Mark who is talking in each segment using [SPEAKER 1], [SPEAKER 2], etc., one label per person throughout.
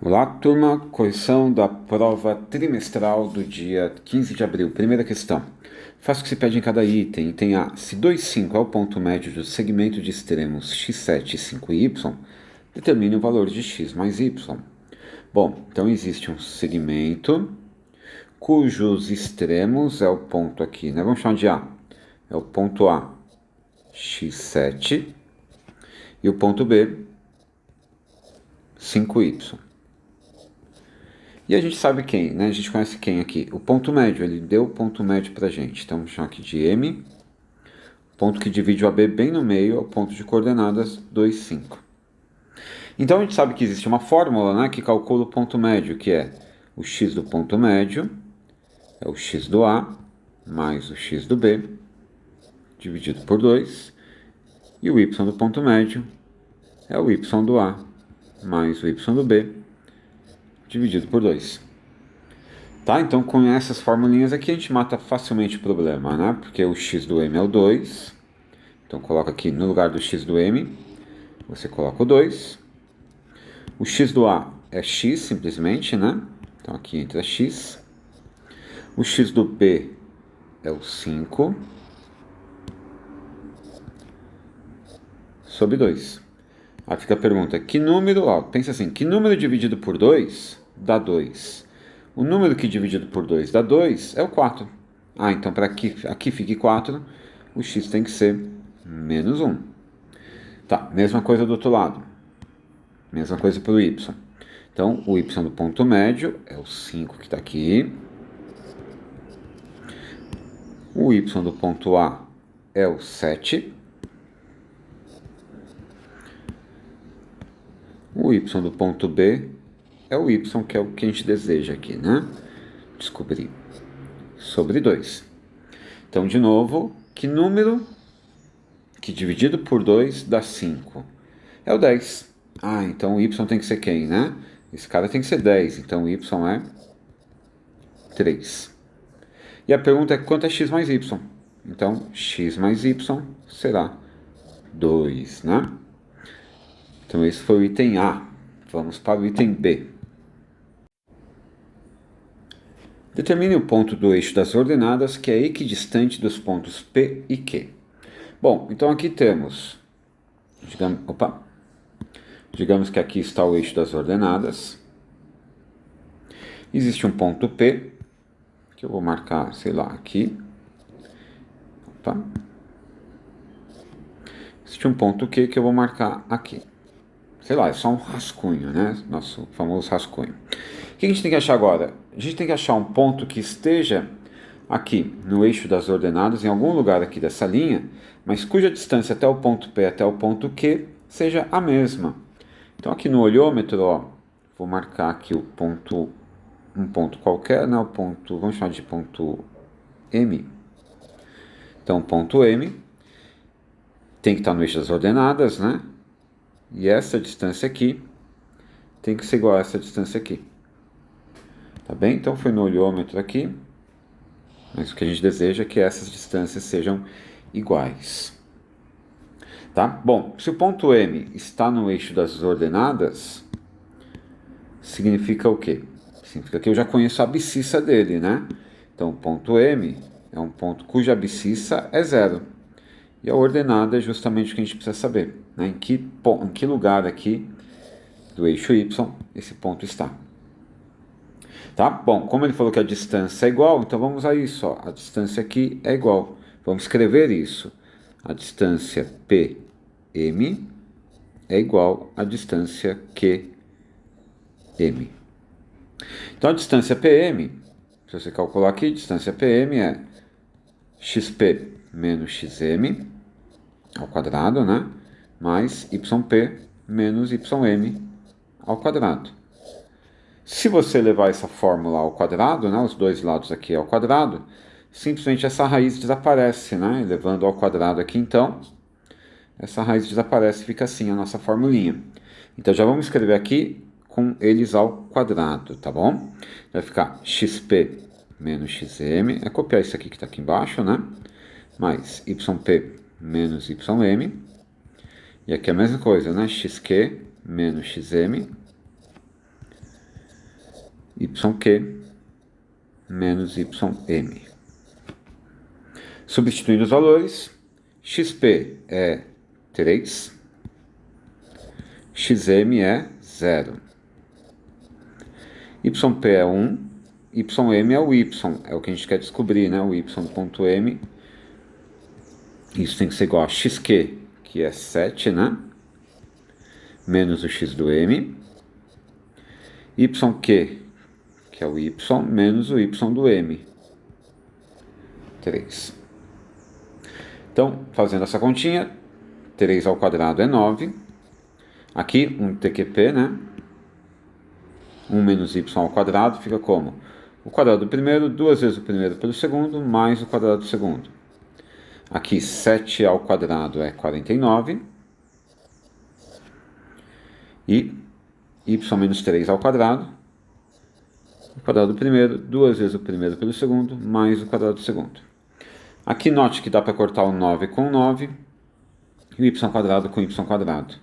[SPEAKER 1] Olá, turma. Correção da prova trimestral do dia 15 de abril. Primeira questão. Faça o que se pede em cada item. Item A. Se 2,5 é o ponto médio do segmento de extremos x7 e 5y, determine o valor de x mais y. Bom, então existe um segmento cujos extremos é o ponto aqui, né? Vamos chamar de A. É o ponto A, x7, e o ponto B, 5y. E a gente sabe quem, né? A gente conhece quem aqui? O ponto médio, ele deu o ponto médio pra gente. Então, vamos chamar aqui de M. O ponto que divide o AB bem no meio é o ponto de coordenadas 2, 5. Então, a gente sabe que existe uma fórmula, né, que calcula o ponto médio, que é o x do ponto médio, é o x do A, mais o x do B, dividido por 2. E o y do ponto médio é o y do A, mais o y do B, dividido por 2. Tá? Então, com essas formulinhas aqui, a gente mata facilmente o problema, né? Porque o x do m é o 2. Então, coloca aqui no lugar do x do m, você coloca o 2. O x do a é x, simplesmente, né? Então, aqui entra x. O x do b é o 5 sobre 2. Aí fica a pergunta, que número, ó, pensa assim, que número dividido por 2 dá 2? O número que dividido por 2 dá 2 é o 4. Ah, então para que aqui fique 4, o x tem que ser menos 1. Tá, mesma coisa do outro lado. Mesma coisa para o y. Então, o y do ponto médio é o 5 que está aqui. O y do ponto A é o 7. O y do ponto B é o y, que é o que a gente deseja aqui, né? Descobrir. Sobre 2. Então, de novo, que número que dividido por 2 dá 5? É o 10. Ah, então o y tem que ser quem, né? Esse cara tem que ser 10, então o y é 3. E a pergunta é quanto é x mais y? Então, x mais y será 2, né? Então, esse foi o item A. Vamos para o item B. Determine o ponto do eixo das ordenadas que é equidistante dos pontos P e Q. Bom, então aqui temos, digamos que aqui está o eixo das ordenadas. Existe um ponto P, que eu vou marcar, sei lá, aqui. Existe um ponto Q que eu vou marcar aqui. Sei lá, é só um rascunho, né? Nosso famoso rascunho. O que a gente tem que achar agora? A gente tem que achar um ponto que esteja aqui no eixo das ordenadas, em algum lugar aqui dessa linha, mas cuja distância até o ponto P até o ponto Q seja a mesma. Então aqui no olhômetro, ó, vou marcar aqui o ponto, um ponto qualquer, né? O ponto, vamos chamar de ponto M. Então, ponto M tem que estar no eixo das ordenadas, né? E essa distância aqui tem que ser igual a essa distância aqui. Tá bem? Então foi no olhômetro aqui. Mas o que a gente deseja é que essas distâncias sejam iguais. Tá? Bom, se o ponto M está no eixo das ordenadas, significa o quê? Significa que eu já conheço a abscissa dele, né? Então, o ponto M é um ponto cuja abscissa é 0. E a ordenada é justamente o que a gente precisa saber, né? Em que lugar aqui do eixo Y esse ponto está. Tá? Bom, como ele falou que a distância é igual, então vamos a isso. Ó. A distância aqui é igual. Vamos escrever isso. A distância PM é igual à distância QM. Então a distância PM, se você calcular aqui, a distância PM é XP menos XM ao quadrado, né? Mais YP menos YM ao quadrado. Se você levar essa fórmula ao quadrado, né, os dois lados aqui ao quadrado, simplesmente essa raiz desaparece, né? Levando ao quadrado aqui, então, essa raiz desaparece e fica assim a nossa formulinha. Então, já vamos escrever aqui com eles ao quadrado, tá bom? Vai ficar XP menos XM, é copiar isso aqui que está aqui embaixo, né? Mais YP menos YM. E aqui é a mesma coisa, né? XQ menos XM yq menos ym. Substituindo os valores, xp é 3, xm é 0, yp é 1, ym é o y, é o que a gente quer descobrir, né? O y.m, isso tem que ser igual a xq, que é 7, né? Menos o x do m, yq, que é o y, menos o y do m, 3. Então, fazendo essa continha, 3 ao quadrado é 9. Aqui, um TQP, né? 1 menos y ao quadrado fica como? O quadrado do primeiro, 2 vezes o primeiro pelo segundo, mais o quadrado do segundo. Aqui, 7 ao quadrado é 49. E y menos 3 ao quadrado. O quadrado do primeiro, 2 vezes o primeiro pelo segundo, mais o quadrado do segundo. Aqui note que dá para cortar o 9 com 9 e o y quadrado com y quadrado.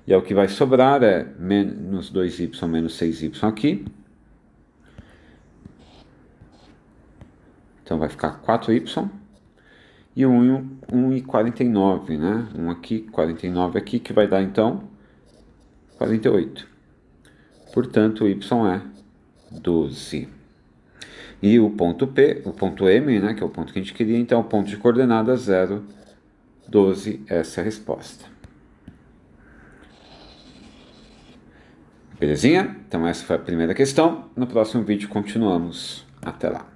[SPEAKER 1] E aí, o que vai sobrar é menos 2y menos 6y aqui. Então vai ficar 4y. E 1 e 49, né? 1 aqui, 49 aqui, que vai dar então 48. Portanto, o y é 12. E o ponto P, o ponto M, né, que é o ponto que a gente queria, então o ponto de coordenada 0, 12, essa é a resposta. Belezinha? Então essa foi a primeira questão. No próximo vídeo continuamos. Até lá.